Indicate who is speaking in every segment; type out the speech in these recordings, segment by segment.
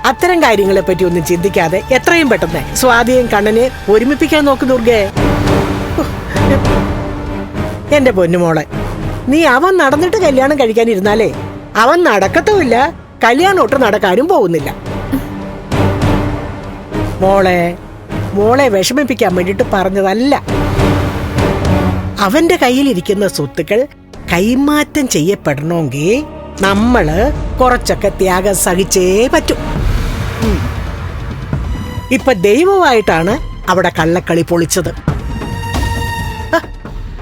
Speaker 1: അത്തരം കാര്യങ്ങളെ പറ്റി ഒന്നും ചിന്തിക്കാതെ എത്രയും പെട്ടെന്ന് സ്വാതിയും കണ്ണനെ ഒരുമിപ്പിക്കാൻ നോക്ക് ദുർഗേ. എന്റെ പൊന്നുമോളെ, നീ അവൻ നടന്നിട്ട് കല്യാണം കഴിക്കാനിരുന്നാലേ അവൻ നടക്കത്തുമില്ല, കല്യാണം ഒട്ട് നടക്കാനും പോകുന്നില്ല. മോളെ വിഷമിപ്പിക്കാൻ വേണ്ടിട്ട് പറഞ്ഞതല്ല. അവന്റെ കയ്യിലിരിക്കുന്ന സ്വത്തുക്കൾ കൈമാറ്റം ചെയ്യപ്പെടണമെങ്കിൽ നമ്മള് കുറച്ചൊക്കെ ത്യാഗം സഹിച്ചേ പറ്റൂ. ഇപ്പൊ ദൈവമായിട്ടാണ് അവിടെ കള്ളക്കളി പൊളിച്ചത്.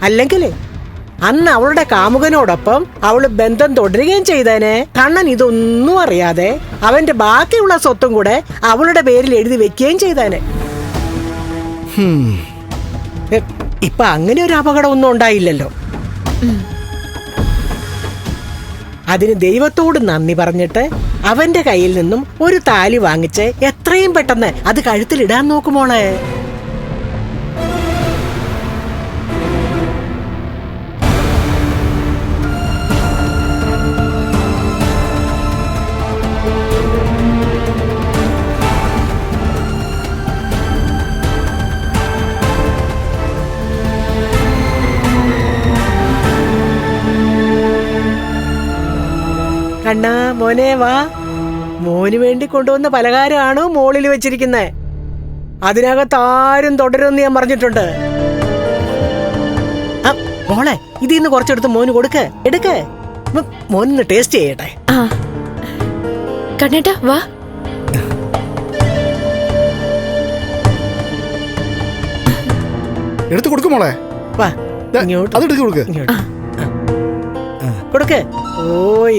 Speaker 1: അല്ലെങ്കിലേ അന്ന് അവളുടെ കാമുകനോടൊപ്പം അവള് ബന്ധം തുടരുകയും ചെയ്തേനെ. കണ്ണൻ ഇതൊന്നും അറിയാതെ അവന്റെ ബാക്കിയുള്ള സ്വത്തും കൂടെ അവളുടെ പേരിൽ എഴുതി വെക്കുകയും ചെയ്തേനെ. ഇപ്പൊ അങ്ങനെ ഒരു അപകടം ഒന്നും ഉണ്ടായില്ലല്ലോ. അതിന് ദൈവത്തോട് നന്ദി പറഞ്ഞിട്ട് അവന്റെ കയ്യിൽ നിന്നും ഒരു താലി വാങ്ങിച്ച് എത്രയും പെട്ടെന്ന് അത് കഴുത്തിലിടാൻ നോക്കുമോളെ. കണ്ണാ മോനെ വാ. മോന് വേണ്ടി കൊണ്ടുവന്ന പലഹാരമാണോ മോളിൽ വെച്ചിരിക്കുന്നത്. അതിനകത്ത് ആരും തുടരുമെന്ന് ഞാൻ പറഞ്ഞിട്ടുണ്ട്. മോളെ, ഇതിന്ന് കുറച്ചെടുത്ത് മോന് എടുക്ക്. മോനൊന്ന് ടേസ്റ്റ് ചെയ്യട്ടെ.
Speaker 2: കണ്ണേട്ടാ വാ.
Speaker 3: എടുത്ത് കൊടുക്കും മോളെ.
Speaker 1: വാ ഇങ്ങോട്ട് കൊടുക്ക്. ഓ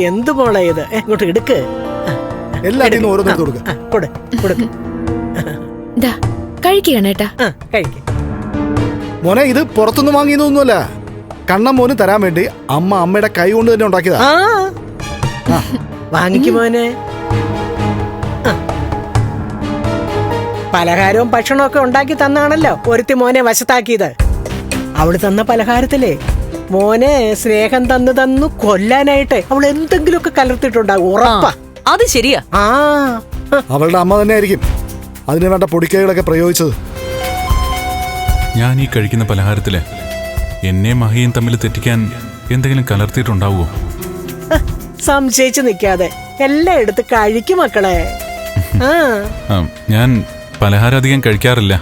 Speaker 1: എന്ത് മോളെ ഇത്, ഇങ്ങോട്ട് എടുക്ക്.
Speaker 3: എല്ലാത്തിനും ഓരോന്ന് കൊടുക്ക്.
Speaker 2: കഴിക്കണേട്ടാ.
Speaker 3: മോനെ, ഇത് പുറത്തുനിന്ന് വാങ്ങിയതൊന്നുമല്ല. കണ്ണൻ മോന് തരാൻ വേണ്ടി അമ്മയുടെ കൈ കൊണ്ട് തന്നെ ഉണ്ടാക്കിയതാ.
Speaker 1: വാങ്ങിക്കും മോനെ. പലഹാരവും ഭക്ഷണവും ഒക്കെ ഉണ്ടാക്കി തന്നാണല്ലോ ഒരുത്തി മോനെ വശത്താക്കിയത്. അവള് തന്ന പലഹാരത്തിലേ മോനെ സ്നേഹം തന്നു കൊല്ലാനായിട്ട് അവൾ എന്തെങ്കിലുമൊക്കെ കലർത്തിട്ടുണ്ടാകും, ഉറപ്പാ.
Speaker 4: അത് ശരിയാ.
Speaker 3: അവളുടെ അമ്മ തന്നെ ആയിരിക്കും അതിന് വേണ്ട പൊടിക്കൈകളൊക്കെ പ്രയോഗിച്ചത്.
Speaker 5: ഞാൻ ഈ കഴിക്കുന്ന പലഹാരത്തില് എന്നെ മഹിയും തമ്മിൽ തെറ്റിക്കാൻ എന്തെങ്കിലും കലർത്തിയിട്ടുണ്ടാവുമോ?
Speaker 1: സംശയിച്ചു നിൽക്കാതെ എല്ലാം എടുത്ത് കഴിക്കും മക്കളെ.
Speaker 5: ഞാൻ പലഹാരം അധികം കഴിക്കാറില്ല.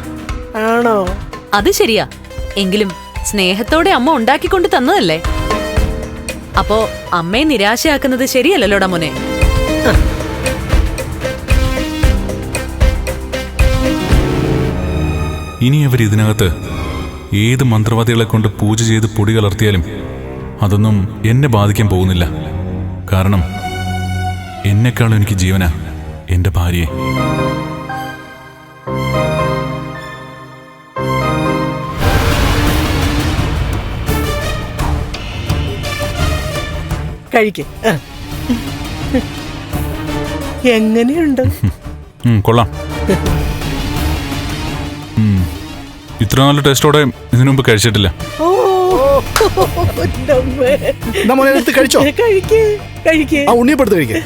Speaker 1: ആണോ?
Speaker 4: അത് ശരിയാ. എങ്കിലും സ്നേഹത്തോടെ അമ്മ ഉണ്ടാക്കിക്കൊണ്ട് തന്നതല്ലേ. അപ്പോ അമ്മയെ നിരാശയാക്കുന്നത് ശരിയല്ലല്ലോടാ മോനെ.
Speaker 5: ഇനി അവർ ഇതിനകത്ത് ഏത് മന്ത്രവാദികളെ കൊണ്ട് പൂജ ചെയ്ത് പൊടി കലർത്തിയാലും അതൊന്നും എന്നെ ബാധിക്കാൻ പോകുന്നില്ല. കാരണം എന്നെക്കാളും എനിക്ക് ജീവനാ എന്റെ ഭാര്യയെ.
Speaker 1: കഴിക്ക്. എങ്ങനെയുണ്ട്?
Speaker 5: കൊള്ളാം. ഇത്ര നല്ല ടേസ്റ്റോടെ ഇതിനു മുമ്പ് കഴിച്ചിട്ടില്ല.
Speaker 3: കഴിച്ചോ?
Speaker 1: കഴിക്ക്.
Speaker 3: ഉണ്ണിയപ്പെടുത്ത് കഴിക്കേ.